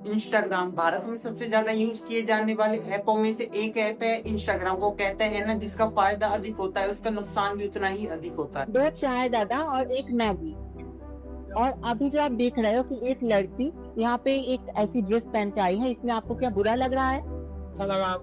Instagram Bharat में सबसे ज्यादा यूज किए जाने वाले ऐपों में से एक ऐप है इंस्टाग्राम। वो कहते हैं ना, जिसका फायदा अधिक होता है उसका नुकसान भी उतना ही अधिक होता है। दो चाय दादा और एक मैगी। और अभी जो आप देख रहे हो कि एक लड़की यहाँ पे एक ऐसी ड्रेस पहन के आई है, इसमें आपको क्या बुरा लग रहा है? अच्छा लगा।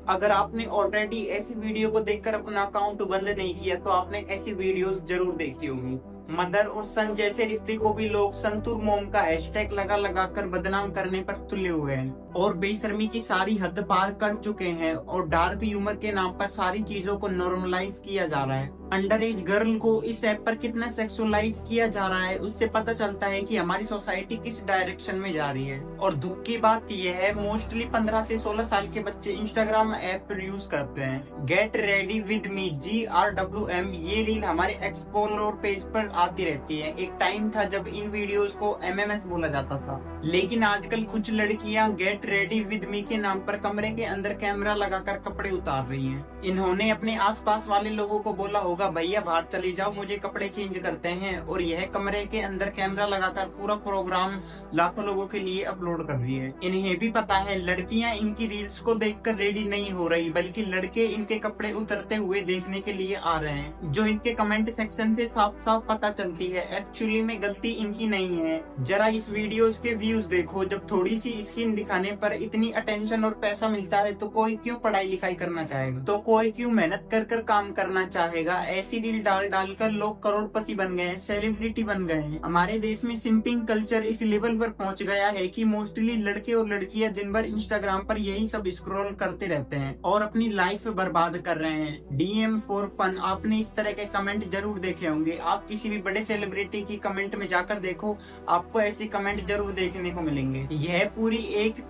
अगर आपने ऑलरेडी ऐसी वीडियो को देखकर अपना अकाउंट बंद नहीं किया तो आपने ऐसी वीडियोस जरूर देखी होंगी। मदर और सन जैसे रिश्ते को भी लोग संतूर मोम का हैशटैग लगा लगा कर बदनाम करने पर तुले हुए हैं और बेशर्मी की सारी हद पार कर चुके हैं और डार्क ह्यूमर के नाम पर सारी चीजों को नॉर्मलाइज किया जा रहा है। अंडर एज गर्ल को इस ऐप पर कितना सेक्सुअलाइज किया जा रहा है, उससे पता चलता है कि हमारी सोसाइटी किस डायरेक्शन में जा रही है। और दुख की बात यह है, मोस्टली 15 से 16 साल के बच्चे इंस्टाग्राम ऐप यूज करते हैं। Get ready with me GRWM ये रील हमारे एक्सप्लोर पेज पर आती रहती है। एक टाइम था जब इन वीडियोस को MMS बोला जाता था, लेकिन आजकल कुछ लड़कियां गेट रेडी विद मी के नाम पर कमरे के अंदर कैमरा लगाकर कपड़े उतार रही हैं। इन्होंने अपने आसपास वाले लोगों को बोला होगा, भैया बाहर चले जाओ, मुझे कपड़े चेंज करते हैं, और यह कमरे के अंदर कैमरा लगाकर पूरा प्रोग्राम लाखों लोगों के लिए अपलोड कर रही है। इन्हें भी पता है लड़कियां इनकी रील्स को देखकर रेडी नहीं हो रही, बल्कि लड़के इनके कपड़े उतरते हुए देखने के लिए आ रहे हैं, जो इनके कमेंट सेक्शन से साफ साफ पता चलती है। एक्चुअली में गलती इनकी नहीं है। जरा इस वीडियोस के व्यूज देखो। जब थोड़ी सी स्किन दिखाने पर इतनी अटेंशन और पैसा मिलता है तो कोई क्यों पढ़ाई लिखाई करना चाहेगा, तो कोई क्यों मेहनत कर कर काम करना चाहेगा। ऐसी रील डाल डाल कर लोग करोड़पति बन गए हैं, सेलिब्रिटी बन गए हैं। हमारे देश में सिंपिंग कल्चर इस लेवल पर पहुंच गया है कि मोस्टली लड़के और लड़कियां दिन भर इंस्टाग्राम पर यही सब स्क्रॉल करते रहते हैं और अपनी लाइफ बर्बाद कर रहे हैं। DM for fun. आपने इस तरह के कमेंट जरूर देखे होंगे। आप किसी भी बड़े सेलिब्रिटी की कमेंट में जाकर देखो, आपको ऐसे कमेंट जरूर देखने को मिलेंगे। यह पूरी एक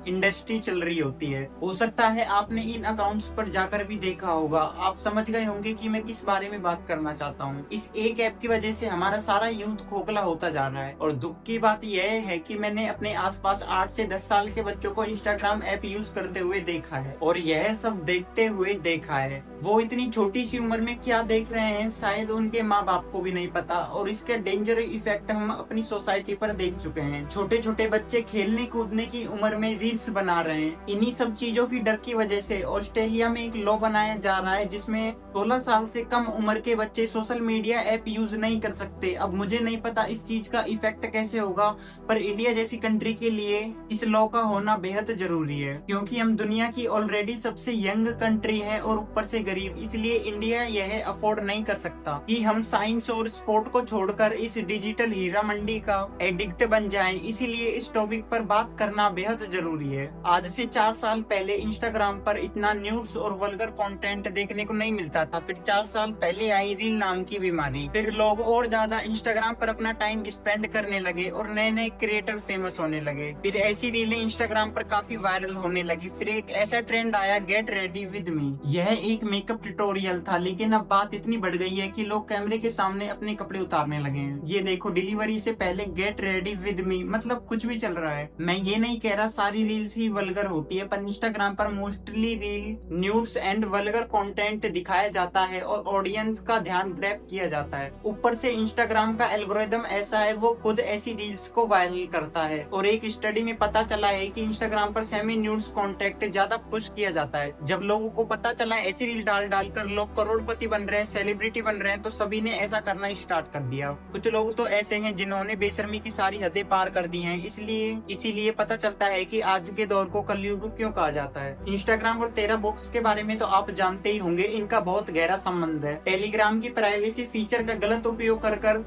इंडस्ट्री चल रही होती है। हो सकता है आपने इन अकाउंट्स पर जाकर भी देखा होगा। आप समझ गए होंगे कि मैं किस बारे में बात करना चाहता हूँ। इस एक ऐप की वजह से हमारा सारा यूथ खोखला होता जा रहा है। और दुख की बात यह है कि मैंने अपने आसपास 8 से 10 साल के बच्चों को इंस्टाग्राम ऐप यूज करते हुए देखा है, और यह सब देखते हुए देखा है। वो इतनी छोटी सी उम्र में क्या देख रहे हैं शायद उनके माँ बाप को भी नहीं पता, और इसके डेंजर इफेक्ट हम अपनी सोसाइटी पर देख चुके हैं। छोटे छोटे बच्चे खेलने कूदने की उम्र में रील्स बना रहे हैं। इन्हीं सब चीजों की डर की वजह से ऑस्ट्रेलिया में एक लॉ बनाया जा रहा है जिसमें 16 साल से कम उम्र के बच्चे सोशल मीडिया ऐप यूज नहीं कर सकते। अब मुझे नहीं पता इस चीज का इफेक्ट कैसे होगा, पर इंडिया जैसी कंट्री के लिए इस लॉ का होना बेहद जरूरी है, क्योंकि हम दुनिया की ऑलरेडी सबसे यंग कंट्री है और ऊपर से गरीब। इसलिए इंडिया यह अफोर्ड नहीं कर सकता कि हम साइंस और स्पोर्ट को छोड़कर इस डिजिटल हीरा मंडी का एडिक्ट बन जाएं। इसीलिए इस टॉपिक पर बात करना बेहद जरूरी है। आज से 4 साल पहले इंस्टाग्राम पर इतना न्यूड्स और वल्गर कंटेंट देखने को नहीं मिलता था। फिर 4 साल पहले आई रील नाम की बीमारी। फिर लोग और ज्यादा इंस्टाग्राम पर अपना टाइम स्पेंड करने लगे और नए नए क्रिएटर फेमस होने लगे। फिर ऐसी रीलें इंस्टाग्राम पर काफी वायरल होने लगी। फिर एक ऐसा ट्रेंड आया, गेट रेडी विद मी। यह एक मेकअप ट्यूटोरियल था, लेकिन अब बात इतनी बढ़ गई है कि लोग कैमरे के सामने अपने कपड़े उतारने लगे हैं। ये देखो, डिलीवरी से पहले गेट रेडी विद मी, मतलब कुछ भी चल रहा है। मैं ये नहीं कह रहा सारी रील्स ही वल्गर होती है, पर इंस्टाग्राम पर mostly reel nudes and vulgar content दिखाया जाता है और ऑडियंस का ध्यान ग्रैब किया जाता है। ऊपर से इंस्टाग्राम का एल्गोरिदम ऐसा है, वो खुद ऐसी रील्स को वायरल करता है। और एक स्टडी में पता चला है कि इंस्टाग्राम पर सेमी न्यूड्स कंटेंट ज्यादा पुश किया जाता है। जब लोगों को पता चला ऐसी रील डाल डाल कर लोग करोड़पति बन रहे हैं, सेलिब्रिटी बन रहे हैं, तो सभी ने ऐसा करना स्टार्ट कर दिया। कुछ लोग तो ऐसे हैं जिन्होंने बेशर्मी की सारी हदें पार कर दी हैं। इसीलिए पता चलता है कि आज के दौर को कलयुग क्यों कहा जाता है। इंस्टाग्राम और तेरा बॉक्स के बारे में तो आप जानते ही होंगे, इनका बहुत गहरा संबंध है। टेलीग्राम की प्राइवेसी फीचर का गलत उपयोग कर कर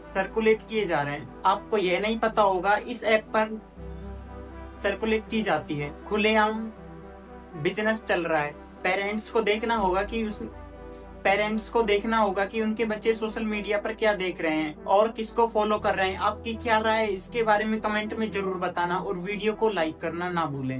सर्कुलेट किए जा रहे हैं। आपको यह नहीं पता होगा इस ऐप पर सर्कुलेट की जाती है, खुलेआम बिजनेस चल रहा है। पेरेंट्स को देखना होगा कि उनके बच्चे सोशल मीडिया पर क्या देख रहे हैं और किसको फॉलो कर रहे हैं। आपकी क्या राय है इसके बारे में कमेंट में जरूर बताना, और वीडियो को लाइक करना ना भूलें।